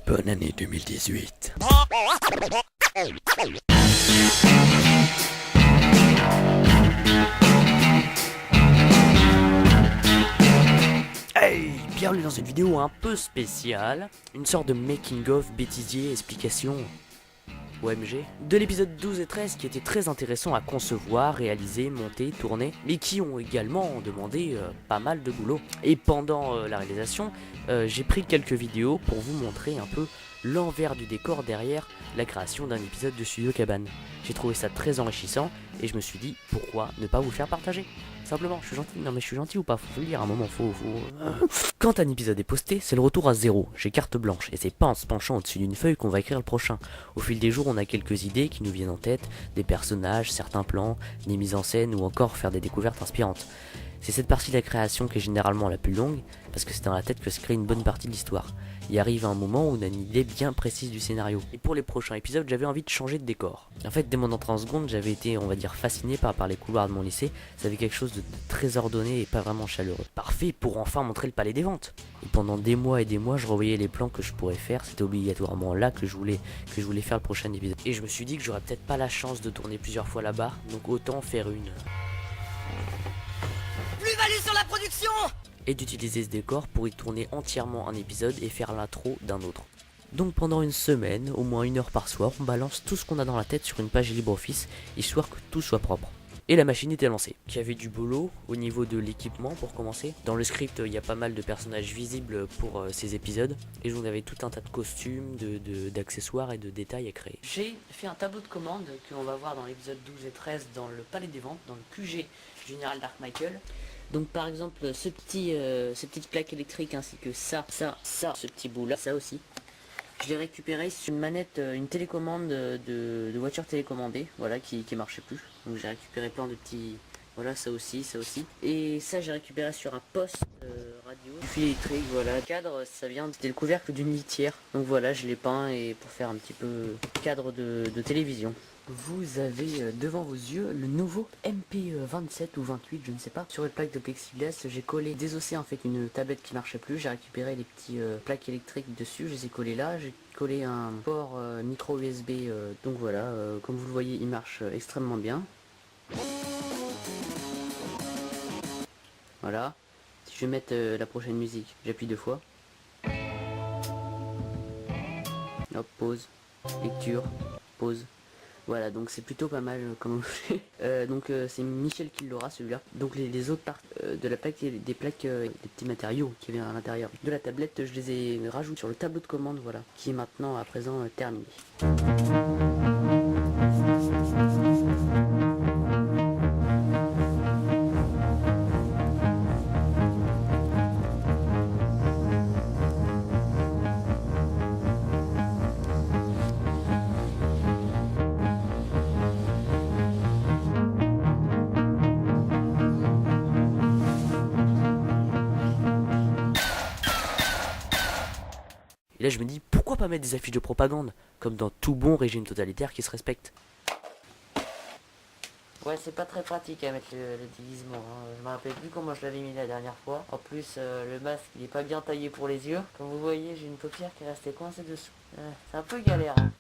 Bonne année 2018. Hey, bienvenue dans une vidéo un peu spéciale, une sorte de making of bêtisier explication OMG de l'épisode 12 et 13 qui était très intéressant à concevoir, réaliser, monter, tourner, mais qui ont également demandé pas mal de boulot. Et pendant la réalisation, j'ai pris quelques vidéos pour vous montrer un peu l'envers du décor derrière la création d'un épisode de Studio Cabane. J'ai trouvé ça très enrichissant et je me suis dit pourquoi ne pas vous le faire partager. Simplement, je suis gentil. Non mais je suis gentil ou pas? Faut le dire à un moment, faut... Quand un épisode est posté, c'est le retour à zéro. J'ai carte blanche et c'est pas en se penchant au-dessus d'une feuille qu'on va écrire le prochain. Au fil des jours, on a quelques idées qui nous viennent en tête, des personnages, certains plans, des mises en scène ou encore faire des découvertes inspirantes. C'est cette partie de la création qui est généralement la plus longue, parce que c'est dans la tête que se crée une bonne partie de l'histoire. Il arrive un moment où on a une idée bien précise du scénario. Et pour les prochains épisodes, j'avais envie de changer de décor. En fait, dès mon entrée en seconde, j'avais été, on va dire, fasciné par les couloirs de mon lycée. Ça avait quelque chose de très ordonné et pas vraiment chaleureux. Parfait pour enfin montrer le palais des ventes. Et pendant des mois et des mois, je revoyais les plans que je pourrais faire. C'était obligatoirement là que je voulais faire le prochain épisode. Et je me suis dit que j'aurais peut-être pas la chance de tourner plusieurs fois là-bas, donc autant faire une... Plus-value sur la production! Et d'utiliser ce décor pour y tourner entièrement un épisode et faire l'intro d'un autre. Donc pendant une semaine, au moins 1 heure par soir, on balance tout ce qu'on a dans la tête sur une page LibreOffice, histoire que tout soit propre. Et la machine était lancée. Il y avait du boulot au niveau de l'équipement pour commencer. Dans le script, il y a pas mal de personnages visibles pour ces épisodes. Et on avait tout un tas de costumes, d'accessoires et de détails à créer. J'ai fait un tableau de commande que l'on va voir dans l'épisode 12 et 13 dans le Palais des Ventes, dans le QG Général Dark Michael. Donc par exemple ces petites plaques électriques ainsi que ça, ce petit bout là, ça aussi. Je l'ai récupéré sur une manette, une télécommande de voiture télécommandée, voilà, qui marchait plus. Donc j'ai récupéré plein de petits, voilà, ça aussi. Et ça j'ai récupéré sur un poste radio, du fil électrique, voilà. Le cadre, ça vient, c'était le couvercle d'une litière. Donc voilà, je l'ai peint et pour faire un petit peu cadre de télévision. Vous avez devant vos yeux le nouveau MP27 ou 28, je ne sais pas. Sur une plaque de plexiglas, j'ai collé, désossé en fait une tablette qui marchait plus. J'ai récupéré les petits plaques électriques dessus, je les ai collés là. J'ai collé un port micro USB, donc voilà, comme vous le voyez, il marche extrêmement bien. Voilà. Si je vais mettre la prochaine musique, j'appuie 2 fois. Hop, pause, lecture, pause. Voilà, donc c'est plutôt pas mal comme objet. C'est Michel qui l'aura celui-là. Donc les autres parties de la plaque, des petits matériaux qui viennent à l'intérieur de la tablette, je les ai rajoutés sur le tableau de commande, voilà, qui est maintenant à présent terminé. Et là je me dis, pourquoi pas mettre des affiches de propagande, comme dans tout bon régime totalitaire qui se respecte. Ouais, c'est pas très pratique à mettre le déguisement, hein. Je me rappelle plus comment je l'avais mis la dernière fois. En plus, le masque il est pas bien taillé pour les yeux. Comme vous voyez, j'ai une paupière qui est restée coincée dessous. C'est un peu galère, hein.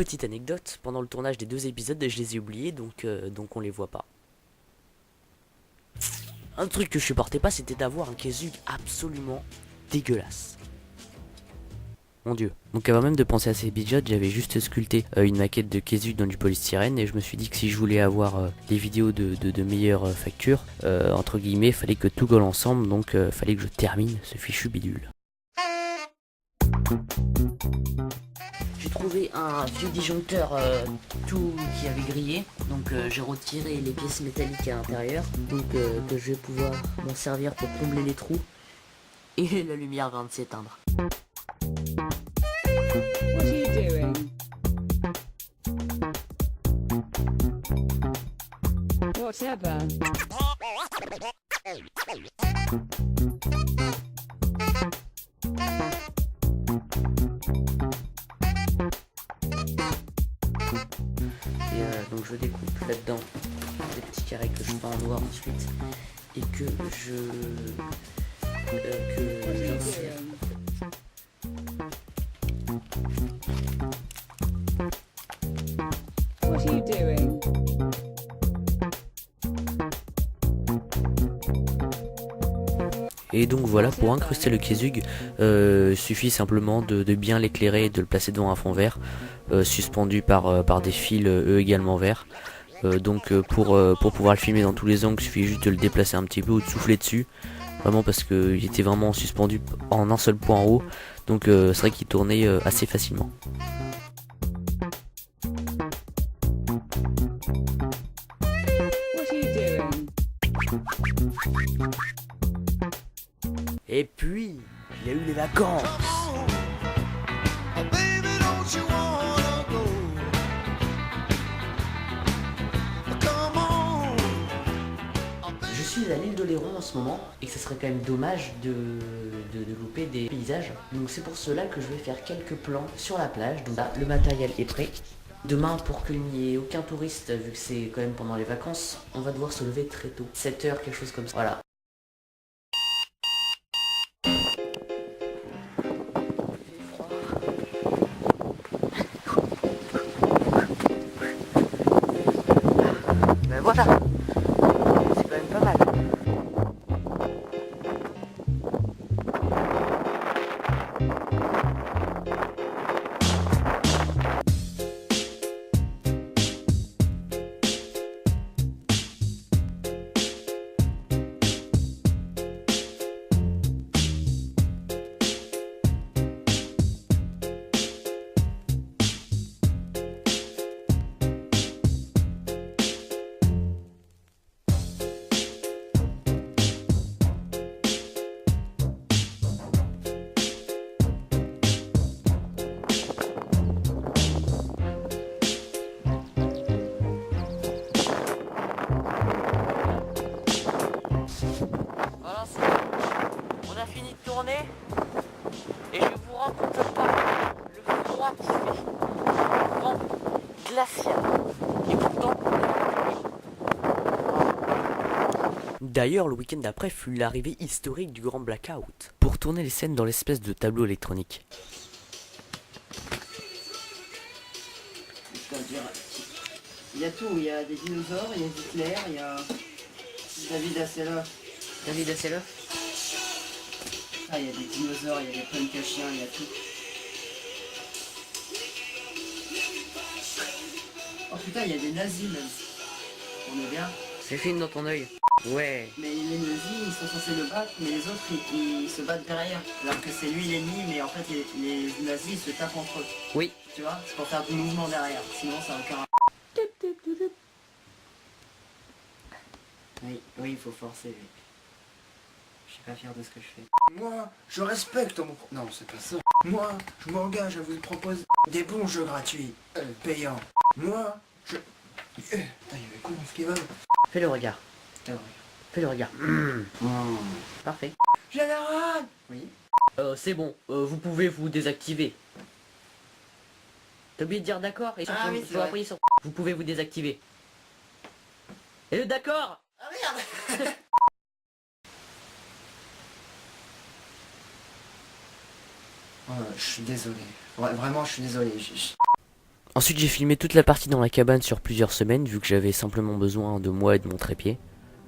petite anecdote, pendant le tournage des 2 épisodes, je les ai oubliés, donc on les voit pas. Un truc que je supportais pas, c'était d'avoir un Kezug absolument dégueulasse. Mon dieu. Donc avant même de penser à ces épisodes, j'avais juste sculpté une maquette de Kezug dans du polystyrène et je me suis dit que si je voulais avoir des vidéos de meilleure facture, entre guillemets, fallait que tout colle ensemble, donc fallait que je termine ce fichu bidule. J'ai trouvé un vieux disjoncteur tout qui avait grillé, donc j'ai retiré les pièces métalliques à l'intérieur, donc que je vais pouvoir m'en servir pour combler les trous, et la lumière vient de s'éteindre. What are you doing? Whatever. Et donc je découpe là-dedans des petits carrés que je fais en noir ensuite, et que What are you j'insère. doing? What are you doing? Et donc voilà, pour incruster le Kezug, suffit simplement de bien l'éclairer et de le placer devant un fond vert, suspendu par des fils eux également verts. Pour pouvoir le filmer dans tous les angles, il suffit juste de le déplacer un petit peu ou de souffler dessus. Vraiment parce qu'il était vraiment suspendu en un seul point en haut. Donc c'est vrai qu'il tournait assez facilement. What are you doing? Et puis, il y a eu les vacances. Je suis à l'île d'Oléron en ce moment et que ce serait quand même dommage de louper des paysages. Donc c'est pour cela que je vais faire quelques plans sur la plage. Donc là, le matériel est prêt. Demain, pour qu'il n'y ait aucun touriste, vu que c'est quand même pendant les vacances, on va devoir se lever très tôt. 7 heures, quelque chose comme ça. Voilà. Ben voilà, c'est quand même pas mal. Voilà, c'est bon. On a fini de tourner et je vous raconte pas le froid qui fait. Vent glacial. Et pourtant, d'ailleurs, le week-end d'après fut l'arrivée historique du grand blackout pour tourner les scènes dans l'espèce de tableau électronique. Il y a tout, il y a des dinosaures, il y a Hitler, il y a David Hasselhoff. David Hasselhoff. Ah, il y a des dinosaures, il y a des punks à chiens, il y a tout. Oh putain, il y a des nazis même. On est bien. C'est film dans ton œil. Ouais. Mais les nazis, ils sont censés le battre, mais les autres, ils se battent derrière. Alors que c'est lui l'ennemi, mais en fait, les nazis, ils se tapent entre eux. Oui. Tu vois, c'est pour faire du mouvement derrière. Sinon, ça n'a aucun. Oui, oui, il faut forcer. Oui. Je suis pas fier de ce que je fais. Moi, je respecte mon... Non, c'est pas ça. Moi, je m'engage à vous proposer des bons jeux gratuits, payants. Moi, je... Putain, il y avait quoi dans ce kebab? Fais le regard. Ah ouais. Fais le regard. Parfait. Général! Oui. C'est bon. Vous pouvez vous désactiver. T'as oublié de dire d'accord et Ah oui, c'est faut vrai. appuyer sur... Vous pouvez vous désactiver. Et le d'accord. Ah merde! Je suis désolé. Ouais, vraiment, je suis désolé. Ensuite j'ai filmé toute la partie dans la cabane sur plusieurs semaines vu que j'avais simplement besoin de moi et de mon trépied.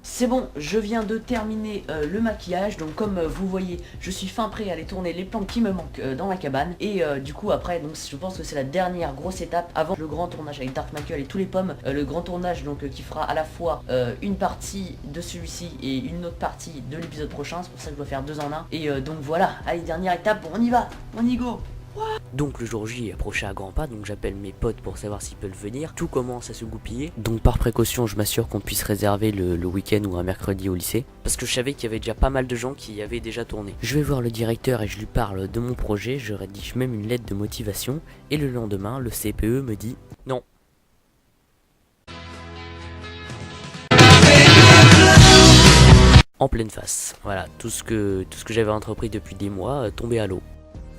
C'est bon, je viens de terminer le maquillage, donc comme vous voyez, je suis fin prêt à aller tourner les plans qui me manquent dans la cabane. Et du coup après, donc je pense que c'est la dernière grosse étape avant le grand tournage avec Dark Michael et tous les pommes. Le grand tournage donc qui fera à la fois une partie de celui-ci et une autre partie de l'épisode prochain. C'est pour ça que je dois faire 2 en 1. Et donc voilà, allez, dernière étape, on y va, on y go. Donc le jour J approchait à grands pas, donc j'appelle mes potes pour savoir s'ils peuvent venir. Tout commence à se goupiller, donc par précaution je m'assure qu'on puisse réserver le week-end ou un mercredi au lycée, parce que je savais qu'il y avait déjà pas mal de gens qui y avaient déjà tourné. Je vais voir le directeur et je lui parle de mon projet, je rédige même une lettre de motivation, et le lendemain le CPE me dit non. En pleine face, voilà, tout ce que j'avais entrepris depuis des mois tombait à l'eau.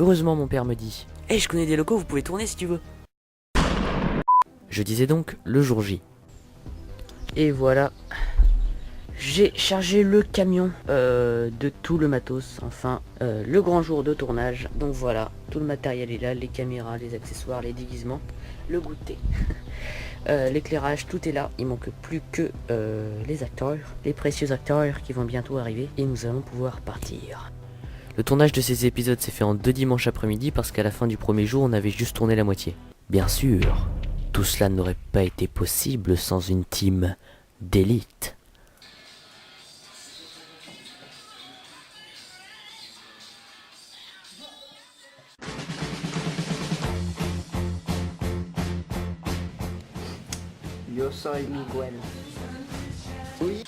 Heureusement mon père me dit « Hey, je connais des locaux, vous pouvez tourner si tu veux !» Je disais donc le jour J. Et voilà, j'ai chargé le camion de tout le matos, enfin le grand jour de tournage. Donc voilà, tout le matériel est là, les caméras, les accessoires, les déguisements, le goûter, l'éclairage, tout est là. Il manque plus que les acteurs, les précieux acteurs qui vont bientôt arriver et nous allons pouvoir partir. Le tournage de ces épisodes s'est fait en 2 dimanches après-midi parce qu'à la fin du premier jour on avait juste tourné la moitié. Bien sûr, tout cela n'aurait pas été possible sans une team d'élite. Yo soy Miguel. Oui.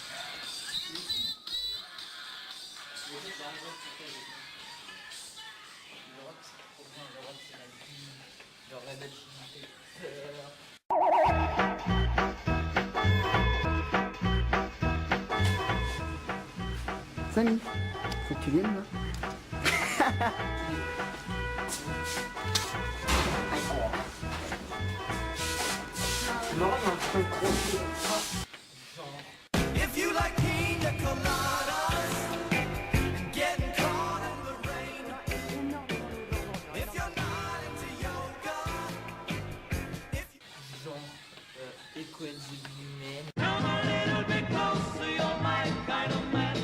Samy, faut que tu viennes là. Non, il y a un truc gros. If you like pina coladas and getting caught in the rain, if you're not into yoga, if you come a little bit closer, you're my kind of man,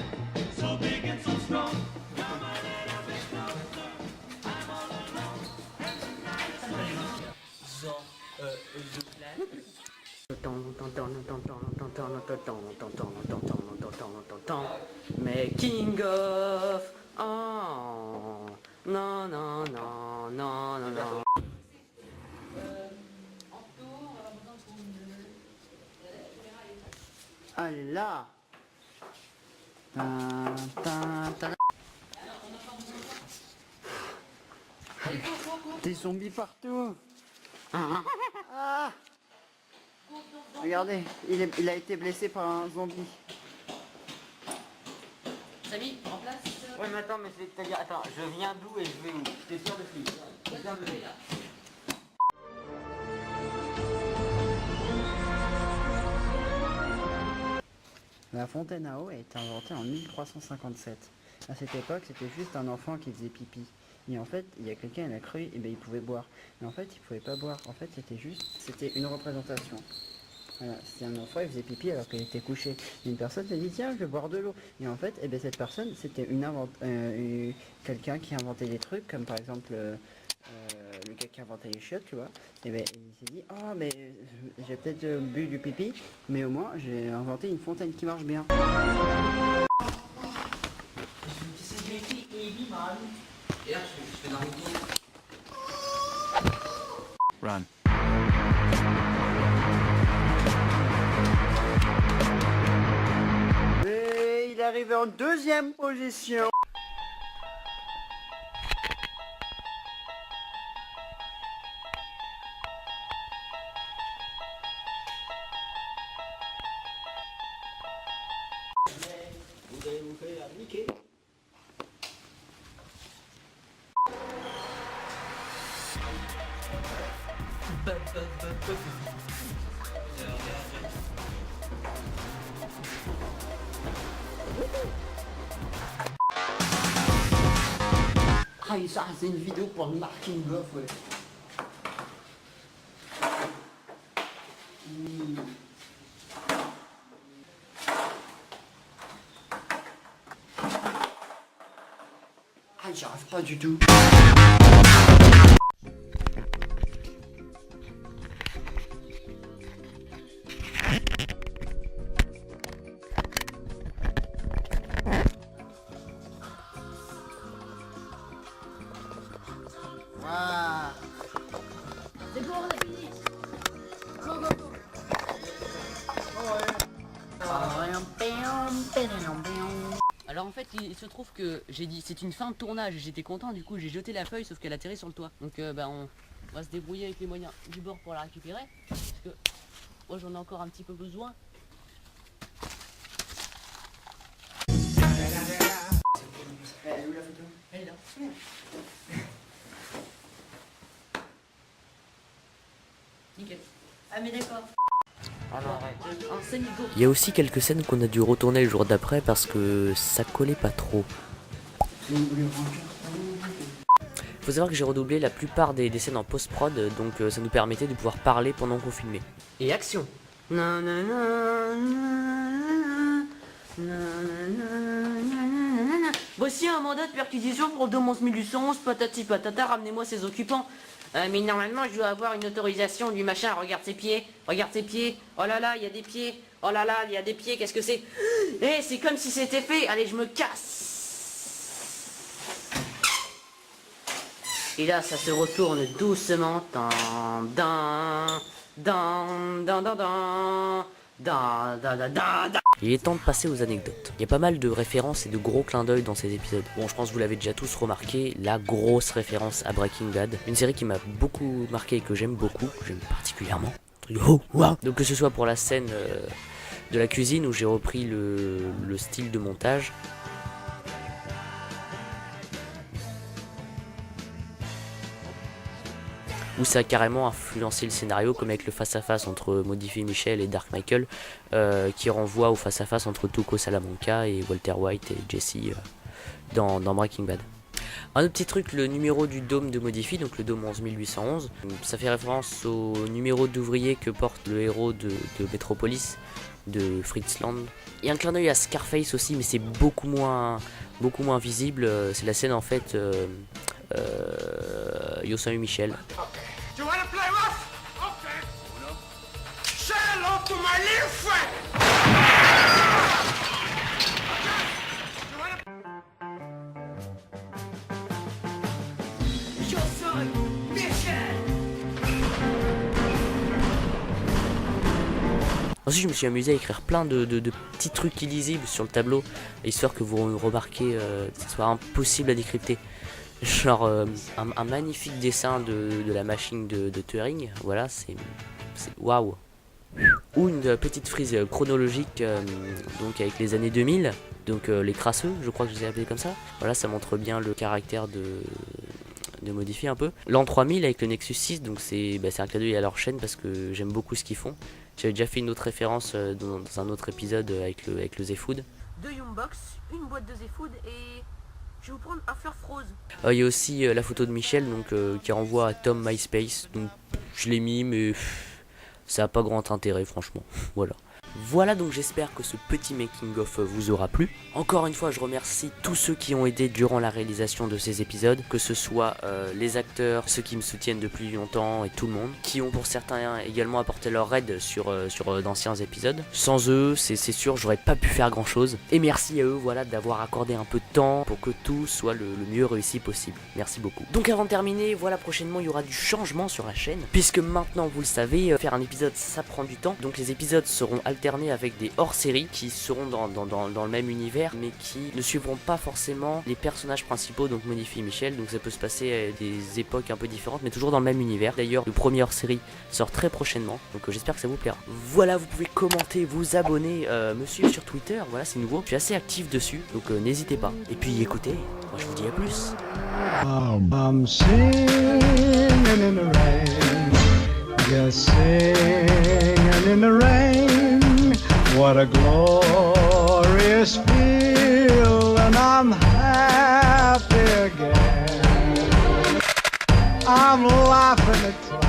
so big and so strong. Come a little bit closer, I'm all alone, and the night is long. Making of, oh, non, non, non, non, non, non. Allez là. Tin, tin, tin. Des zombies partout. Ah. Regardez, il a été blessé par un zombie. Samy, en place. Ouais mais attends, mais c'est-à-dire, attends, je viens d'où et je vais où? T'es sûr de flic? La fontaine à eau a été inventée en 1357. À cette époque, c'était juste un enfant qui faisait pipi. Et en fait, il y a quelqu'un, il a cru, et ben il pouvait boire. Mais en fait, il pouvait pas boire. En fait, c'était une représentation. Voilà, c'était un enfant, il faisait pipi alors qu'il était couché. Et une personne s'est dit, tiens, je vais boire de l'eau. Et en fait, eh ben, cette personne, c'était quelqu'un qui inventait des trucs, comme par exemple le gars qui inventait les chiottes, tu vois. Et ben, il s'est dit, oh, mais j'ai peut-être bu du pipi, mais au moins, j'ai inventé une fontaine qui marche bien. Run. Et il est arrivé en 2e position. Vous allez vous faire niquer. Ah, ça c'est une vidéo pour le marking off, ouais. Ah, j'y arrive pas du tout. Ah. C'est bon, on a fini. Go, go, go. Alors en fait il se trouve que j'ai dit c'est une fin de tournage, j'étais content, du coup j'ai jeté la feuille sauf qu'elle atterrit sur le toit. Donc on va se débrouiller avec les moyens du bord pour la récupérer. Parce que moi j'en ai encore un petit peu besoin. Elle est où la photo? Elle est là. Nickel. Ah mais d'accord. Il y a aussi quelques scènes qu'on a dû retourner le jour d'après parce que ça collait pas trop. Faut savoir que j'ai redoublé la plupart des scènes en post-prod, donc ça nous permettait de pouvoir parler pendant qu'on filmait. Et action. Voici un mandat de perquisition pour Dom 11811, patati patata, ramenez-moi ses occupants. Mais normalement je dois avoir une autorisation du machin, regarde ses pieds, oh là là, il y a des pieds, oh là là, il y a des pieds, qu'est-ce que c'est? Eh, c'est comme si c'était fait, allez je me casse. Et là ça se retourne doucement, Il est temps de passer aux anecdotes. Il y a pas mal de références et de gros clins d'œil dans ces épisodes. Bon, je pense que vous l'avez déjà tous remarqué, la grosse référence à Breaking Bad. Une série qui m'a beaucoup marqué et que j'aime beaucoup, que j'aime particulièrement. Oh, wow. Donc que ce soit pour la scène de la cuisine où j'ai repris le style de montage. Où ça a carrément influencé le scénario, comme avec le face-à-face entre Modifi Michel et Dark Michael, qui renvoie au face-à-face entre Tuco Salamanca et Walter White et Jesse dans Breaking Bad. Un autre petit truc, le numéro du dôme de Modifi, donc le dôme 11811, ça fait référence au numéro d'ouvrier que porte le héros de Metropolis, de Fritz Lang. Il y a un clin d'œil à Scarface aussi, mais c'est beaucoup moins visible, c'est la scène en fait Yo Salut Michel. You wanna play rough? Okay. Say hello to my little friend. Yo soy Michel. Ensuite, je me suis amusé à écrire plein de petits trucs illisibles sur le tableau, histoire que vous remarquez que ce soit impossible à décrypter. Genre un magnifique dessin de la machine de Turing, voilà, c'est waouh. Ou une petite frise chronologique, donc avec les années 2000, donc les crasseux, je crois que je les ai appelés comme ça. Voilà, ça montre bien le caractère de modifier un peu. L'an 3000 avec le Nexus 6, donc c'est un clin d'œil à leur chaîne parce que j'aime beaucoup ce qu'ils font. J'avais déjà fait une autre référence dans un autre épisode avec le Z-Food. Deux Youngbox, une boîte de Z-Food et je vais vous prendre un fleur rose. Il y a aussi la photo de Michel donc, qui renvoie à Tom MySpace. Donc je l'ai mis mais ça n'a pas grand intérêt franchement. Voilà. Voilà, donc j'espère que ce petit making of vous aura plu. Encore une fois je remercie tous ceux qui ont aidé durant la réalisation de ces épisodes, que ce soit les acteurs, ceux qui me soutiennent depuis longtemps et tout le monde, qui ont pour certains également apporté leur aide sur d'anciens épisodes. Sans eux c'est sûr j'aurais pas pu faire grand chose. Et merci à eux voilà d'avoir accordé un peu de temps pour que tout soit le mieux réussi possible. Merci beaucoup. Donc avant de terminer, voilà, prochainement il y aura du changement sur la chaîne, puisque maintenant vous le savez, faire un épisode ça prend du temps. Donc les épisodes seront alternés avec des hors-séries qui seront dans le même univers mais qui ne suivront pas forcément les personnages principaux, donc Modifi Michel, donc ça peut se passer à des époques un peu différentes mais toujours dans le même univers. D'ailleurs le premier hors-série sort très prochainement, donc j'espère que ça vous plaira. Voilà, vous pouvez commenter, vous abonner, me suivre sur Twitter, voilà c'est nouveau, je suis assez actif dessus donc n'hésitez pas. Et puis écoutez, moi je vous dis à plus. I'm singing in the rain, just singing in the rain. What a glorious feel, and I'm happy again. I'm laughing at